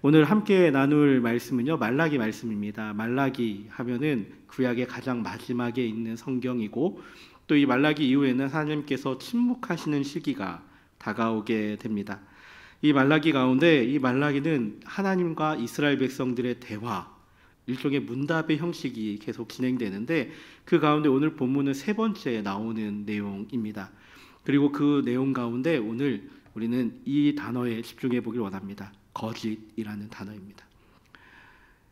오늘 함께 나눌 말씀은요, 말라기 말씀입니다. 말라기 하면은 구약의 가장 마지막에 있는 성경이고, 또 이 말라기 이후에는 하나님께서 침묵하시는 시기가 다가오게 됩니다. 이 말라기 가운데 이 말라기는 하나님과 이스라엘 백성들의 대화, 일종의 문답의 형식이 계속 진행되는데, 그 가운데 오늘 본문은 세 번째 나오는 내용입니다. 그리고 그 내용 가운데 오늘 우리는 이 단어에 집중해 보길 원합니다. 거짓이라는 단어입니다.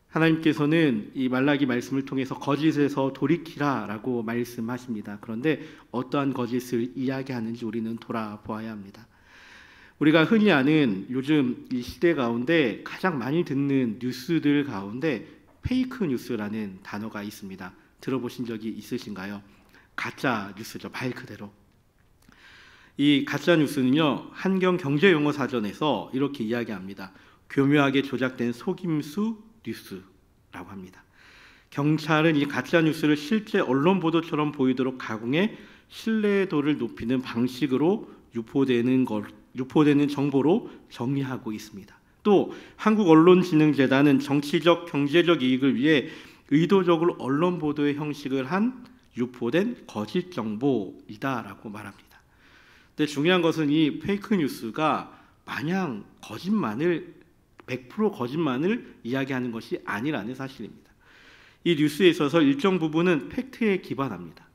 하나님께서는 이 말라기 말씀을 통해서 거짓에서 돌이키라라고 말씀하십니다. 그런데 어떠한 거짓을 이야기하는지 우리는 돌아보아야 합니다. 우리가 흔히 아는 요즘 이 시대 가운데 가장 많이 듣는 뉴스들 가운데 페이크 뉴스라는 단어가 있습니다. 들어보신 적이 있으신가요? 가짜 뉴스죠, 말 그대로. 이 가짜 뉴스는요, 한경경제용어사전에서 이렇게 이야기합니다. 교묘하게 조작된 속임수 뉴스라고 합니다. 경찰은 이 가짜 뉴스를 실제 언론 보도처럼 보이도록 가공해 신뢰도를 높이는 방식으로 유포되는 정보로 정리하고 있습니다. 또 한국언론진흥재단은 정치적, 경제적 이익을 위해 의도적으로 언론 보도의 형식을 한 유포된 거짓 정보이다라고 말합니다. 근데 중요한 것은 이 페이크 뉴스가 마냥 거짓만을 100% 거짓만을 이야기하는 것이 아니라는 사실입니다. 이 뉴스에 있어서 일정 부분은 팩트에 기반합니다.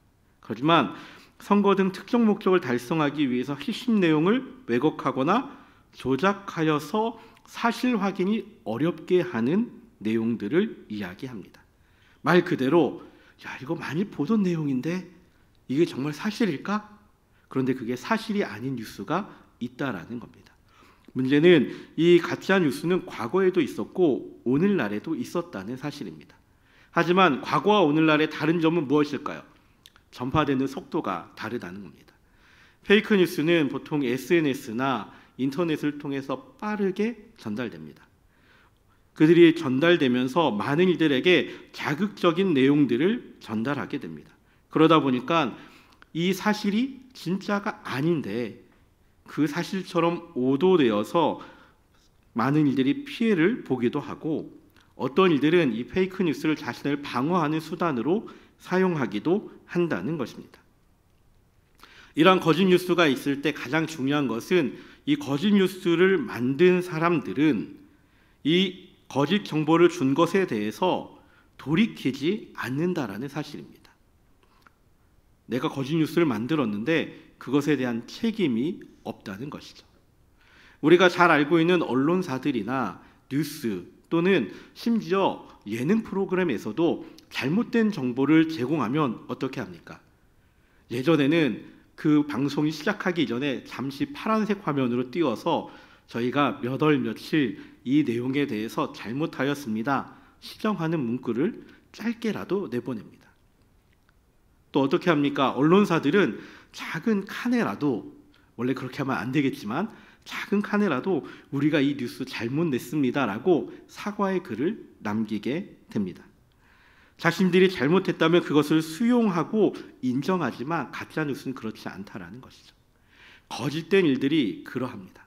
하지만 선거 등 특정 목적을 달성하기 위해서 핵심 내용을 왜곡하거나 조작하여서 사실 확인이 어렵게 하는 내용들을 이야기합니다. 말 그대로 야, 이거 많이 보던 내용인데 이게 정말 사실일까? 그런데 그게 사실이 아닌 뉴스가 있다라는 겁니다. 문제는 이 가짜 뉴스는 과거에도 있었고 오늘날에도 있었다는 사실입니다. 하지만 과거와 오늘날의 다른 점은 무엇일까요? 전파되는 속도가 다르다는 겁니다. 페이크 뉴스는 보통 SNS나 인터넷을 통해서 빠르게 전달됩니다. 그들이 전달되면서 많은 이들에게 자극적인 내용들을 전달하게 됩니다. 그러다 보니까 이 사실이 진짜가 아닌데 그 사실처럼 오도되어서 많은 이들이 피해를 보기도 하고, 어떤 이들은 이 페이크 뉴스를 자신을 방어하는 수단으로 사용하기도 한다는 것입니다. 이러한 거짓 뉴스가 있을 때 가장 중요한 것은 이 거짓 뉴스를 만든 사람들은 이 거짓 정보를 준 것에 대해서 돌이키지 않는다라는 사실입니다. 내가 거짓 뉴스를 만들었는데 그것에 대한 책임이 없다는 것이죠. 우리가 잘 알고 있는 언론사들이나 뉴스 또는 심지어 예능 프로그램에서도 잘못된 정보를 제공하면 어떻게 합니까? 예전에는 그 방송이 시작하기 이전에 잠시 파란색 화면으로 띄워서 저희가 몇 월 며칠 이 내용에 대해서 잘못하였습니다 시정하는 문구를 짧게라도 내보냅니다. 또 어떻게 합니까? 언론사들은 작은 칸에라도, 원래 그렇게 하면 안 되겠지만 작은 칸에라도 우리가 이 뉴스 잘못 냈습니다라고 사과의 글을 남기게 됩니다. 자신들이 잘못했다면 그것을 수용하고 인정하지만 가짜 뉴스는 그렇지 않다라는 것이죠. 거짓된 일들이 그러합니다.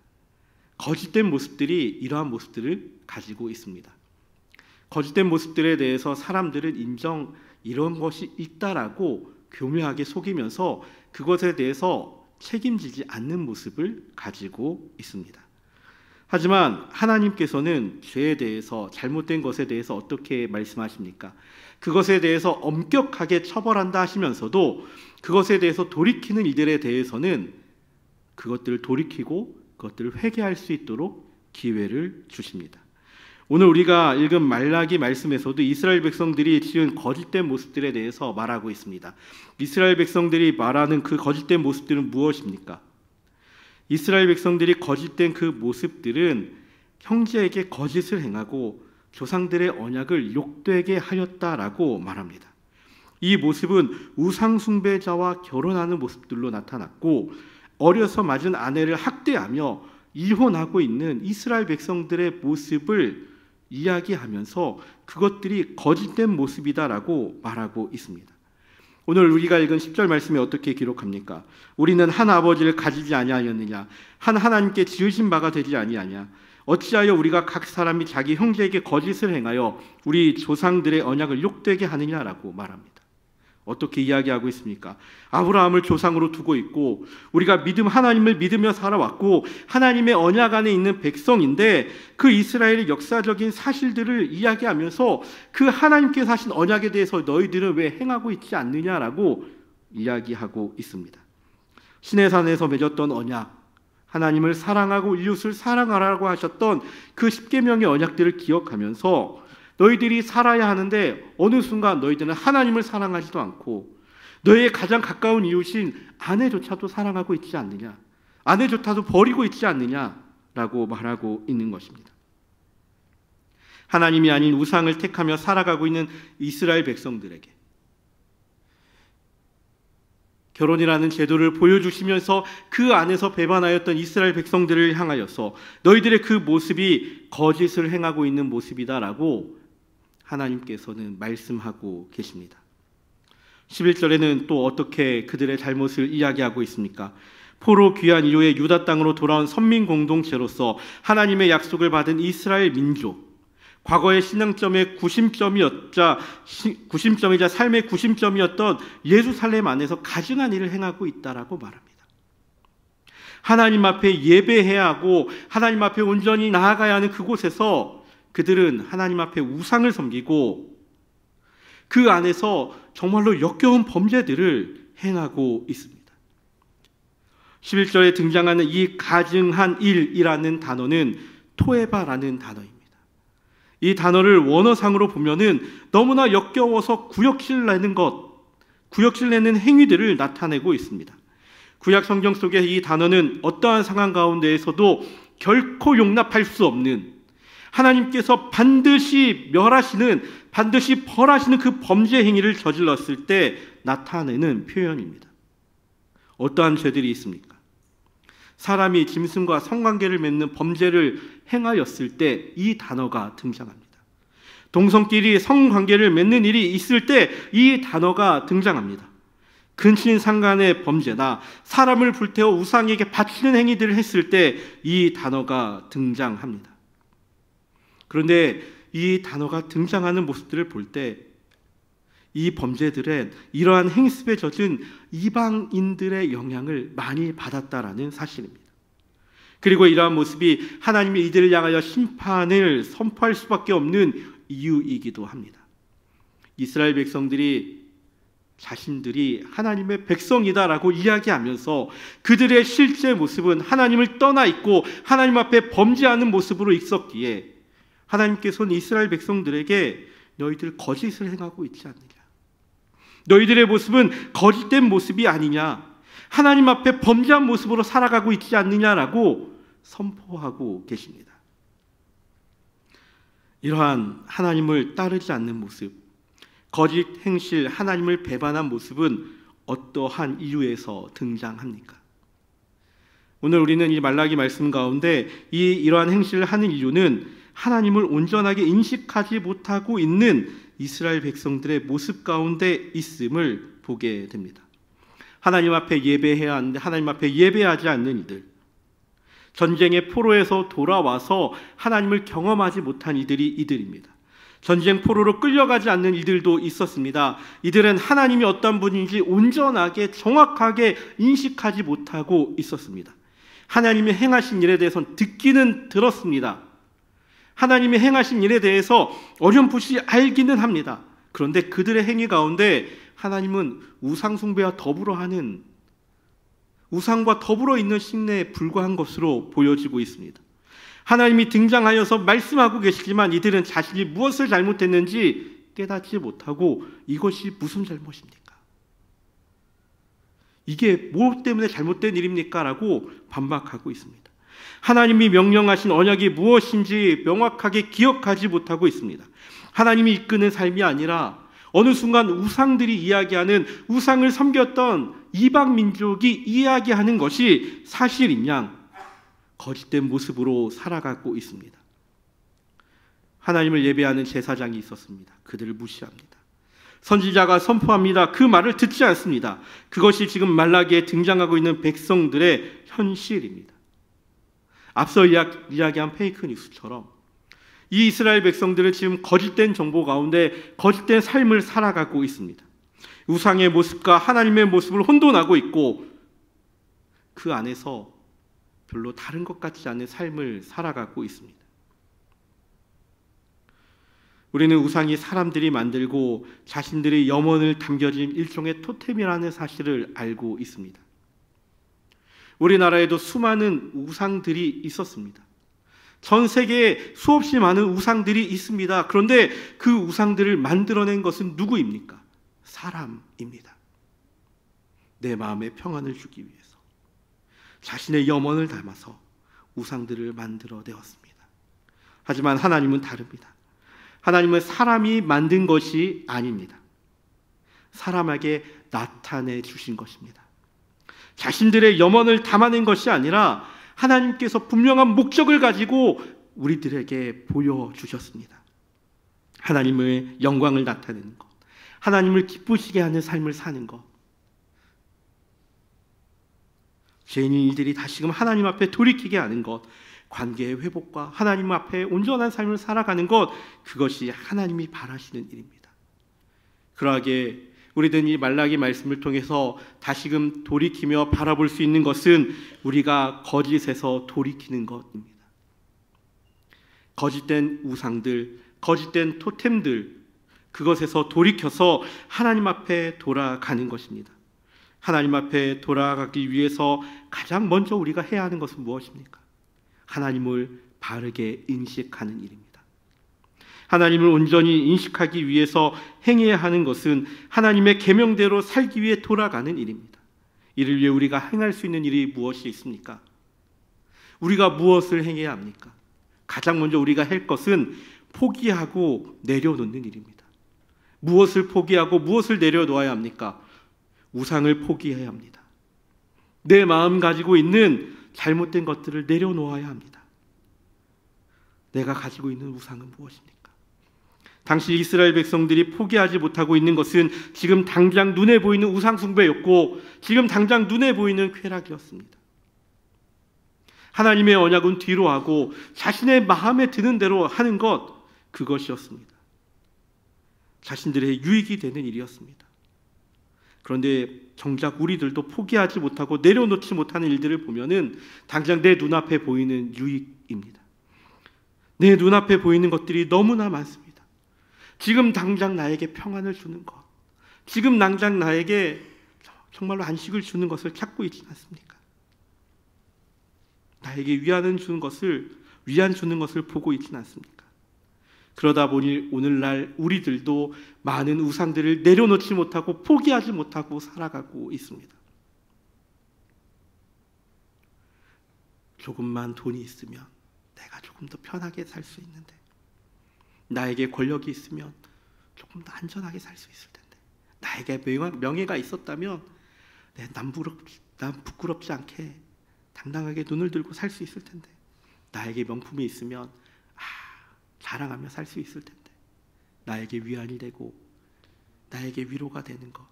거짓된 모습들이 이러한 모습들을 가지고 있습니다. 거짓된 모습들에 대해서 사람들은 이런 것이 있다라고 교묘하게 속이면서 그것에 대해서 책임지지 않는 모습을 가지고 있습니다. 하지만 하나님께서는 죄에 대해서, 잘못된 것에 대해서 어떻게 말씀하십니까? 그것에 대해서 엄격하게 처벌한다 하시면서도 그것에 대해서 돌이키는 이들에 대해서는 그것들을 돌이키고 그것들을 회개할 수 있도록 기회를 주십니다. 오늘 우리가 읽은 말라기 말씀에서도 이스라엘 백성들이 지은 거짓된 모습들에 대해서 말하고 있습니다. 이스라엘 백성들이 말하는 그 거짓된 모습들은 무엇입니까? 이스라엘 백성들이 거짓된 그 모습들은 형제에게 거짓을 행하고 조상들의 언약을 욕되게 하였다라고 말합니다. 이 모습은 우상 숭배자와 결혼하는 모습들로 나타났고, 어려서 맞은 아내를 학대하며 이혼하고 있는 이스라엘 백성들의 모습을 이야기하면서 그것들이 거짓된 모습이다라고 말하고 있습니다. 오늘 우리가 읽은 10절 말씀에 어떻게 기록합니까? 우리는 한 아버지를 가지지 아니하였느냐? 한 하나님께 지으신 바가 되지 아니하냐? 어찌하여 우리가 각 사람이 자기 형제에게 거짓을 행하여 우리 조상들의 언약을 욕되게 하느냐라고 말합니다. 어떻게 이야기하고 있습니까? 아브라함을 조상으로 두고 있고 우리가 하나님을 믿으며 살아왔고 하나님의 언약 안에 있는 백성인데 그 이스라엘의 역사적인 사실들을 이야기하면서 그 하나님께서 하신 언약에 대해서 너희들은 왜 행하고 있지 않느냐라고 이야기하고 있습니다. 시내산에서 맺었던 언약, 하나님을 사랑하고 이웃을 사랑하라고 하셨던 그 십계명의 언약들을 기억하면서 너희들이 살아야 하는데 어느 순간 너희들은 하나님을 사랑하지도 않고 너희의 가장 가까운 이웃인 아내조차도 사랑하고 있지 않느냐, 아내조차도 버리고 있지 않느냐라고 말하고 있는 것입니다. 하나님이 아닌 우상을 택하며 살아가고 있는 이스라엘 백성들에게 결혼이라는 제도를 보여주시면서 그 안에서 배반하였던 이스라엘 백성들을 향하여서 너희들의 그 모습이 거짓을 행하고 있는 모습이다라고 하나님께서는 말씀하고 계십니다. 11절에는 또 어떻게 그들의 잘못을 이야기하고 있습니까? 포로 귀환 이후에 유다 땅으로 돌아온 선민 공동체로서 하나님의 약속을 받은 이스라엘 민족, 과거의 신앙점의 구심점이자 삶의 구심점이었던 예루살렘 안에서 가증한 일을 행하고 있다라고 말합니다. 하나님 앞에 예배해야 하고 하나님 앞에 온전히 나아가야 하는 그곳에서 그들은 하나님 앞에 우상을 섬기고 그 안에서 정말로 역겨운 범죄들을 행하고 있습니다. 11절에 등장하는 이 가증한 일이라는 단어는 토에바라는 단어입니다. 이 단어를 원어상으로 보면은 너무나 역겨워서 구역질 내는 행위들을 나타내고 있습니다. 구약 성경 속에 이 단어는 어떠한 상황 가운데에서도 결코 용납할 수 없는, 하나님께서 반드시 멸하시는, 반드시 벌하시는 그 범죄 행위를 저질렀을 때 나타내는 표현입니다. 어떠한 죄들이 있습니까? 사람이 짐승과 성관계를 맺는 범죄를 행하였을 때 이 단어가 등장합니다. 동성끼리 성관계를 맺는 일이 있을 때 이 단어가 등장합니다. 근친상간의 범죄나 사람을 불태워 우상에게 바치는 행위들을 했을 때 이 단어가 등장합니다. 그런데 이 단어가 등장하는 모습들을 볼 때 이 범죄들은 이러한 행습에 젖은 이방인들의 영향을 많이 받았다라는 사실입니다. 그리고 이러한 모습이 하나님이 이들을 향하여 심판을 선포할 수밖에 없는 이유이기도 합니다. 이스라엘 백성들이 자신들이 하나님의 백성이다라고 이야기하면서 그들의 실제 모습은 하나님을 떠나 있고 하나님 앞에 범죄하는 모습으로 있었기에 하나님께서는 이스라엘 백성들에게 너희들 거짓을 행하고 있지 않느냐, 너희들의 모습은 거짓된 모습이 아니냐, 하나님 앞에 범죄한 모습으로 살아가고 있지 않느냐라고 선포하고 계십니다. 이러한 하나님을 따르지 않는 모습, 거짓 행실, 하나님을 배반한 모습은 어떠한 이유에서 등장합니까? 오늘 우리는 이 말라기 말씀 가운데 이러한 행실을 하는 이유는 하나님을 온전하게 인식하지 못하고 있는 이스라엘 백성들의 모습 가운데 있음을 보게 됩니다. 하나님 앞에 예배해야 하는데 하나님 앞에 예배하지 않는 이들, 전쟁의 포로에서 돌아와서 하나님을 경험하지 못한 이들입니다. 전쟁 포로로 끌려가지 않는 이들도 있었습니다. 이들은 하나님이 어떤 분인지 온전하게 정확하게 인식하지 못하고 있었습니다. 하나님이 행하신 일에 대해서는 듣기는 들었습니다. 하나님이 행하신 일에 대해서 어렴풋이 알기는 합니다. 그런데 그들의 행위 가운데 하나님은 우상 숭배와 더불어 하는, 우상과 더불어 있는 신내에 불과한 것으로 보여지고 있습니다. 하나님이 등장하여서 말씀하고 계시지만 이들은 자신이 무엇을 잘못했는지 깨닫지 못하고 이것이 무슨 잘못입니까? 이게 뭐 때문에 잘못된 일입니까? 라고 반박하고 있습니다. 하나님이 명령하신 언약이 무엇인지 명확하게 기억하지 못하고 있습니다. 하나님이 이끄는 삶이 아니라 어느 순간 우상들이 이야기하는, 우상을 섬겼던 이방 민족이 이야기하는 것이 사실인 양 거짓된 모습으로 살아가고 있습니다. 하나님을 예배하는 제사장이 있었습니다. 그들을 무시합니다. 선지자가 선포합니다. 그 말을 듣지 않습니다. 그것이 지금 말라기에 등장하고 있는 백성들의 현실입니다. 앞서 이야기한 페이크 뉴스처럼 이 이스라엘 백성들은 지금 거짓된 정보 가운데 거짓된 삶을 살아가고 있습니다. 우상의 모습과 하나님의 모습을 혼돈하고 있고 그 안에서 별로 다른 것 같지 않은 삶을 살아가고 있습니다. 우리는 우상이 사람들이 만들고 자신들의 염원을 담겨진 일종의 토템이라는 사실을 알고 있습니다. 우리나라에도 수많은 우상들이 있었습니다. 전 세계에 수없이 많은 우상들이 있습니다. 그런데 그 우상들을 만들어낸 것은 누구입니까? 사람입니다. 내 마음에 평안을 주기 위해서 자신의 염원을 담아서 우상들을 만들어내었습니다. 하지만 하나님은 다릅니다. 하나님은 사람이 만든 것이 아닙니다. 사람에게 나타내 주신 것입니다. 자신들의 염원을 담아낸 것이 아니라 하나님께서 분명한 목적을 가지고 우리들에게 보여주셨습니다. 하나님의 영광을 나타내는 것, 하나님을 기쁘시게 하는 삶을 사는 것, 죄인들이 다시금 하나님 앞에 돌이키게 하는 것, 관계의 회복과 하나님 앞에 온전한 삶을 살아가는 것, 그것이 하나님이 바라시는 일입니다. 그러하게 우리들은 이 말라기 말씀을 통해서 다시금 돌이키며 바라볼 수 있는 것은 우리가 거짓에서 돌이키는 것입니다. 거짓된 우상들, 거짓된 토템들, 그것에서 돌이켜서 하나님 앞에 돌아가는 것입니다. 하나님 앞에 돌아가기 위해서 가장 먼저 우리가 해야 하는 것은 무엇입니까? 하나님을 바르게 인식하는 일입니다. 하나님을 온전히 인식하기 위해서 행해야 하는 것은 하나님의 계명대로 살기 위해 돌아가는 일입니다. 이를 위해 우리가 행할 수 있는 일이 무엇이 있습니까? 우리가 무엇을 행해야 합니까? 가장 먼저 우리가 할 것은 포기하고 내려놓는 일입니다. 무엇을 포기하고 무엇을 내려놓아야 합니까? 우상을 포기해야 합니다. 내 마음 가지고 있는 잘못된 것들을 내려놓아야 합니다. 내가 가지고 있는 우상은 무엇입니까? 당시 이스라엘 백성들이 포기하지 못하고 있는 것은 지금 당장 눈에 보이는 우상 숭배였고 지금 당장 눈에 보이는 쾌락이었습니다. 하나님의 언약은 뒤로 하고 자신의 마음에 드는 대로 하는 것, 그것이었습니다. 자신들의 유익이 되는 일이었습니다. 그런데 정작 우리들도 포기하지 못하고 내려놓지 못하는 일들을 보면은 당장 내 눈앞에 보이는 유익입니다. 내 눈앞에 보이는 것들이 너무나 많습니다. 지금 당장 나에게 평안을 주는 것, 지금 당장 나에게 정말로 안식을 주는 것을 찾고 있지 않습니까? 나에게 위안 주는 것을 보고 있지 않습니까? 그러다 보니 오늘날 우리들도 많은 우상들을 내려놓지 못하고 포기하지 못하고 살아가고 있습니다. 조금만 돈이 있으면 내가 조금 더 편하게 살 수 있는데, 나에게 권력이 있으면 조금 더 안전하게 살 수 있을 텐데, 나에게 명예가 있었다면 난 부끄럽지 않게 당당하게 눈을 들고 살 수 있을 텐데, 나에게 명품이 있으면 자랑하며 살 수 있을 텐데, 나에게 위안이 되고 나에게 위로가 되는 것,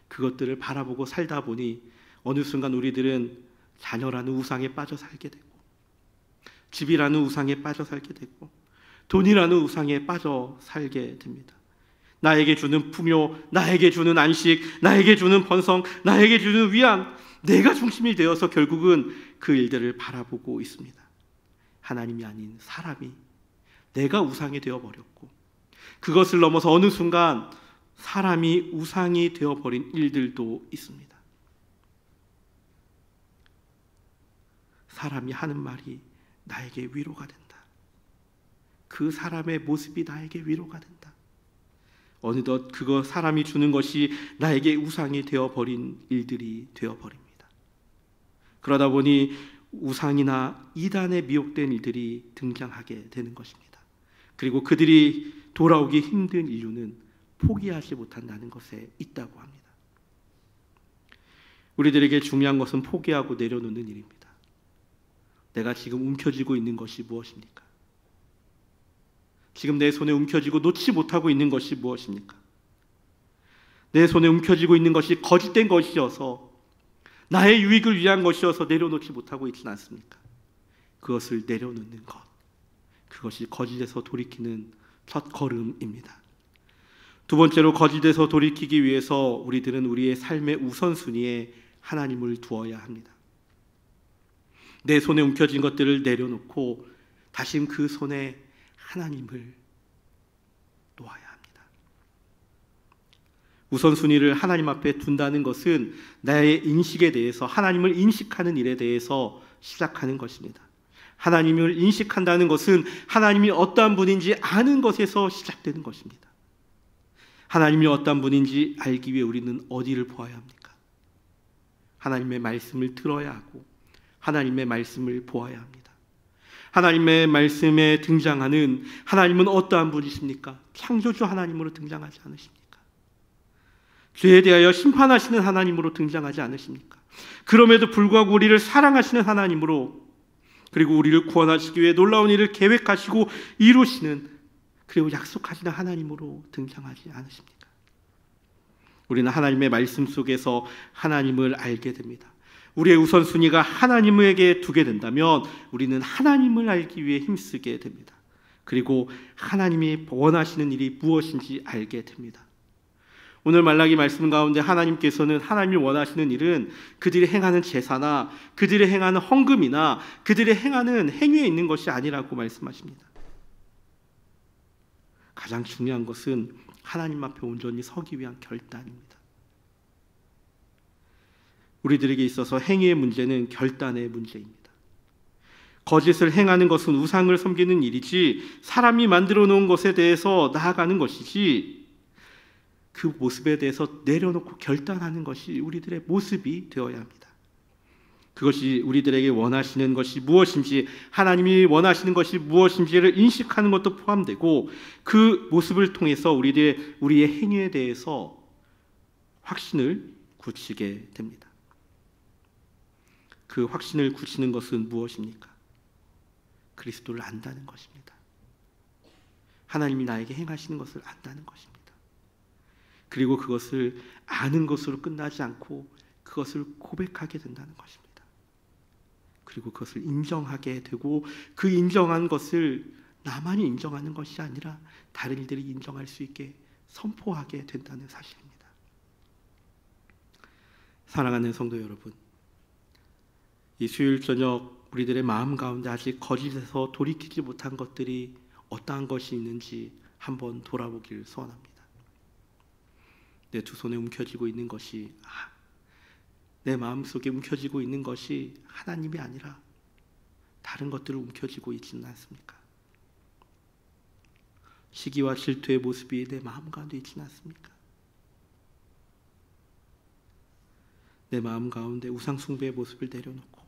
그것들을 바라보고 살다 보니 어느 순간 우리들은 자녀라는 우상에 빠져 살게 되고, 집이라는 우상에 빠져 살게 되고, 돈이라는 우상에 빠져 살게 됩니다. 나에게 주는 풍요, 나에게 주는 안식, 나에게 주는 번성, 나에게 주는 위안, 내가 중심이 되어서 결국은 그 일들을 바라보고 있습니다. 하나님이 아닌 사람이, 내가 우상이 되어버렸고, 그것을 넘어서 어느 순간 사람이 우상이 되어버린 일들도 있습니다. 사람이 하는 말이 나에게 위로가 된다. 그 사람의 모습이 나에게 위로가 된다. 어느덧 그거 사람이 주는 것이 나에게 우상이 되어버린 일들이 되어버립니다. 그러다 보니 우상이나 이단에 미혹된 일들이 등장하게 되는 것입니다. 그리고 그들이 돌아오기 힘든 이유는 포기하지 못한다는 것에 있다고 합니다. 우리들에게 중요한 것은 포기하고 내려놓는 일입니다. 내가 지금 움켜쥐고 있는 것이 무엇입니까? 지금 내 손에 움켜쥐고 놓지 못하고 있는 것이 무엇입니까? 내 손에 움켜쥐고 있는 것이 거짓된 것이어서, 나의 유익을 위한 것이어서 내려놓지 못하고 있지는 않습니까? 그것을 내려놓는 것, 그것이 거짓에서 돌이키는 첫 걸음입니다. 두 번째로, 거짓에서 돌이키기 위해서 우리들은 우리의 삶의 우선순위에 하나님을 두어야 합니다. 내 손에 움켜쥔 것들을 내려놓고 다시 그 손에 하나님을 놓아야 합니다. 우선순위를 하나님 앞에 둔다는 것은 나의 인식에 대해서, 하나님을 인식하는 일에 대해서 시작하는 것입니다. 하나님을 인식한다는 것은 하나님이 어떠한 분인지 아는 것에서 시작되는 것입니다. 하나님이 어떠한 분인지 알기 위해 우리는 어디를 보아야 합니까? 하나님의 말씀을 들어야 하고 하나님의 말씀을 보아야 합니다. 하나님의 말씀에 등장하는 하나님은 어떠한 분이십니까? 창조주 하나님으로 등장하지 않으십니까? 죄에 대하여 심판하시는 하나님으로 등장하지 않으십니까? 그럼에도 불구하고 우리를 사랑하시는 하나님으로, 그리고 우리를 구원하시기 위해 놀라운 일을 계획하시고 이루시는, 그리고 약속하시는 하나님으로 등장하지 않으십니까? 우리는 하나님의 말씀 속에서 하나님을 알게 됩니다. 우리의 우선순위가 하나님에게 두게 된다면 우리는 하나님을 알기 위해 힘쓰게 됩니다. 그리고 하나님이 원하시는 일이 무엇인지 알게 됩니다. 오늘 말라기 말씀 가운데 하나님께서는, 하나님이 원하시는 일은 그들이 행하는 제사나 그들이 행하는 헌금이나 그들이 행하는 행위에 있는 것이 아니라고 말씀하십니다. 가장 중요한 것은 하나님 앞에 온전히 서기 위한 결단입니다. 우리들에게 있어서 행위의 문제는 결단의 문제입니다. 거짓을 행하는 것은 우상을 섬기는 일이지, 사람이 만들어 놓은 것에 대해서 나아가는 것이지, 그 모습에 대해서 내려놓고 결단하는 것이 우리들의 모습이 되어야 합니다. 그것이 우리들에게 원하시는 것이 무엇인지, 하나님이 원하시는 것이 무엇인지를 인식하는 것도 포함되고, 그 모습을 통해서 우리의 행위에 대해서 확신을 굳히게 됩니다. 그 확신을 굳히는 것은 무엇입니까? 그리스도를 안다는 것입니다. 하나님이 나에게 행하시는 것을 안다는 것입니다. 그리고 그것을 아는 것으로 끝나지 않고 그것을 고백하게 된다는 것입니다. 그리고 그것을 인정하게 되고, 그 인정한 것을 나만이 인정하는 것이 아니라 다른 이들이 인정할 수 있게 선포하게 된다는 사실입니다. 사랑하는 성도 여러분, 이 수요일 저녁 우리들의 마음 가운데 아직 거짓에서 돌이키지 못한 것들이 어떠한 것이 있는지 한번 돌아보길 소원합니다. 내 두 손에 움켜쥐고 있는 것이, 내 마음속에 움켜쥐고 있는 것이 하나님이 아니라 다른 것들을 움켜쥐고 있지는 않습니까? 시기와 질투의 모습이 내 마음 가운데 있지는 않습니까? 내 마음 가운데 우상 숭배의 모습을 내려놓고,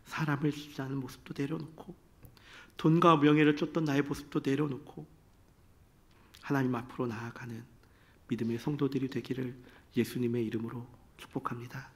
사람을 지지 않는 모습도 내려놓고, 돈과 명예를 쫓던 나의 모습도 내려놓고 하나님 앞으로 나아가는 믿음의 성도들이 되기를 예수님의 이름으로 축복합니다.